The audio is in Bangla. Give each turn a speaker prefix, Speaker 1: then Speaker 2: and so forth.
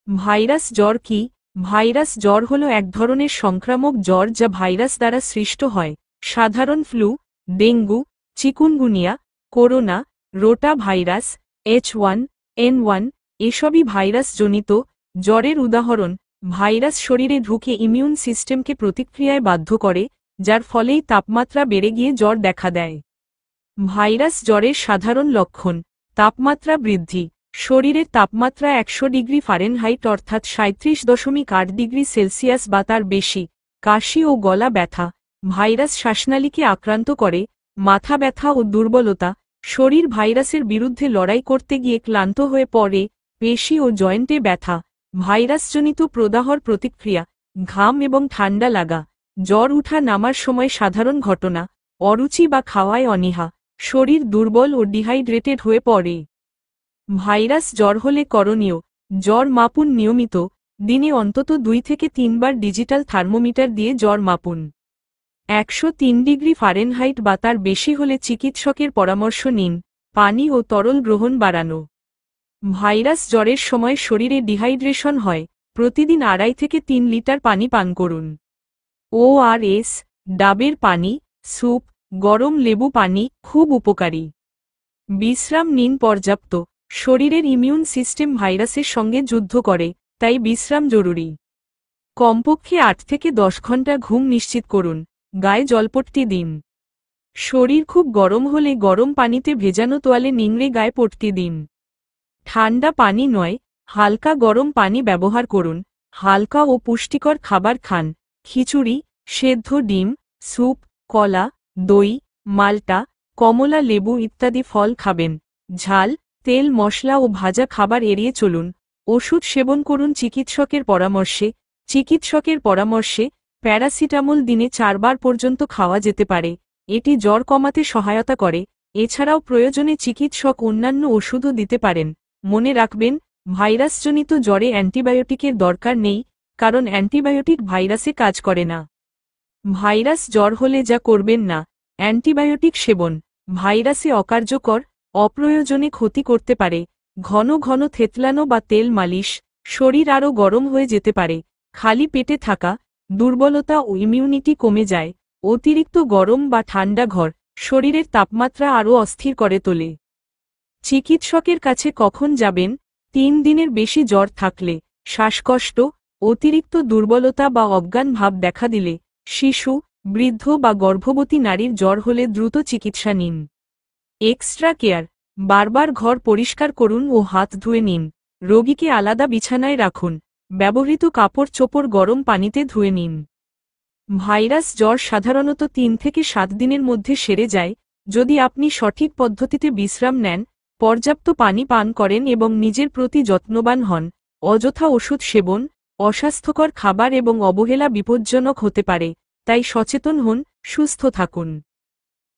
Speaker 1: ভাইরাস জ্বর কি? ভাইরাস জ্বর হল এক ধরনের সংক্রামক জ্বর যা ভাইরাস দ্বারা সৃষ্ট হয়। সাধারণ flu, dengue, chikungunya, corona, rota virus, H1N1 এসবই ভাইরাসজনিত জ্বরের উদাহরণ। ভাইরাস শরীরে ঢুকে ইমিউন সিস্টেমকে প্রতিক্রিয়ায় বাধ্য করে, যার ফলেই তাপমাত্রা বেড়ে গিয়ে জ্বর দেখা দেয়। ভাইরাস জ্বরের সাধারণ লক্ষণ: তাপমাত্রা বৃদ্ধি, শরীরের তাপমাত্রা 100 ডিগ্রি ফারেনহাইট অর্থাৎ 37.8 ডিগ্রি সেলসিয়াস বা তার বেশি, কাশি ও গলা ব্যথা। ভাইরাস শ্বাসনালীকে আক্রান্ত করে, মাথা ব্যথা ও দুর্বলতা, শরীর ভাইরাসের বিরুদ্ধে লড়াই করতে গিয়ে ক্লান্ত হয়ে পড়ে, পেশি ও জয়েন্টে ব্যথা। ভাইরাসজনিত প্রদাহর প্রতিক্রিয়া: ঘাম এবং ঠান্ডা লাগা, জ্বর উঠা নামার সময় সাধারণ ঘটনা, অরুচি বা খাওয়ায় অনীহা, শরীর দুর্বল ও ডিহাইড্রেটেড হয়ে পড়ে। ভাইরাস জ্বর হলে করণীয়: জ্বর মাপুন নিয়মিত, দিনে অন্তত 2 থেকে 3 বার ডিজিটাল থার্মোমিটার দিয়ে জ্বর মাপুন। 103 ডিগ্রি ফারেনহাইট বা তার বেশি হলে চিকিৎসকের পরামর্শ নিন। পানি ও তরল গ্রহণ বাড়ানো। ভাইরাস জ্বরের সময় শরীরে ডিহাইড্রেশন হয়, প্রতিদিন 2.5 থেকে 3 লিটার পানি পান করুন। ORS, ডাবের পানি, স্যুপ, গরম লেবু পানি খুব উপকারী। বিশ্রাম নিন পর্যাপ্ত, শরীরের ইমিউন সিস্টেম ভাইরাসের সঙ্গে যুদ্ধ করে, তাই বিশ্রাম জরুরি। কমপক্ষে 8 থেকে 10 ঘন্টা ঘুম নিশ্চিত করুন। গায়ে জলপট্টি দিন। শরীর খুব গরম হলে গরম পানিতে ভেজানো তোয়ালে নিংড়ে গায়ে পট্টি দিন। ঠান্ডা পানি নয়, হালকা গরম পানি ব্যবহার করুন। হালকা ও পুষ্টিকর খাবার খান। খিচুড়ি, সেদ্ধ ডিম, স্যুপ, কলা, দই, মাল্টা, কমলা লেবু ইত্যাদি ফল খাবেন। ঝাল, তেল মশলা ও ভাজা খাবার এড়িয়ে চলুন। ওষুধ সেবন করুন চিকিৎসকের পরামর্শে। প্যারাসিটামল দিনে 4 বার পর্যন্ত খাওয়া যেতে পারে। এটি জ্বর কমাতে সহায়তা করে। এছাড়াও প্রয়োজনে চিকিৎসক অন্যান্য ওষুধও দিতে পারেন। মনে রাখবেন, ভাইরাসজনিত জ্বরে অ্যান্টিবায়োটিকের দরকার নেই, কারণ অ্যান্টিবায়োটিক ভাইরাসে কাজ করে না। ভাইরাস জ্বর হলে যা করবেন না: অ্যান্টিবায়োটিক সেবন ভাইরাসে অকার্যকর, অপ্রয়োজনে ক্ষতি করতে পারে। ঘন ঘন থেতলানো বা তেল মালিশ, শরীর আরও গরম হয়ে যেতে পারে। খালি পেটে থাকা, দুর্বলতা ও ইমিউনিটি কমে যায়। অতিরিক্ত গরম বা ঠান্ডা ঘর শরীরের তাপমাত্রা আরও অস্থির করে তোলে। চিকিৎসকের কাছে কখন যাবেন? 3 দিনের বেশি জ্বর থাকলে, শ্বাসকষ্ট, অতিরিক্ত দুর্বলতা বা অজ্ঞান ভাব দেখা দিলে, শিশু, বৃদ্ধ বা গর্ভবতী নারীর জ্বর হলে দ্রুত চিকিৎসা নিন। এক্সট্রা কেয়ার: বারবার ঘর পরিষ্কার করুন ও হাত ধুয়ে নিন। রোগীকে আলাদা বিছানায় রাখুন। ব্যবহৃত কাপড় চোপড় গরম পানিতে ধুয়ে নিন। ভাইরাস জ্বর সাধারণত 3 থেকে 7 দিনের মধ্যে সেরে যায়, যদি আপনি সঠিক পদ্ধতিতে বিশ্রাম নেন, পর্যাপ্ত পানি পান করেন এবং নিজের প্রতি যত্নবান হন। অযথা ওষুধ সেবন, অস্বাস্থ্যকর খাবার এবং অবহেলা বিপজ্জনক হতে পারে, তাই সচেতন হন, সুস্থ থাকুন।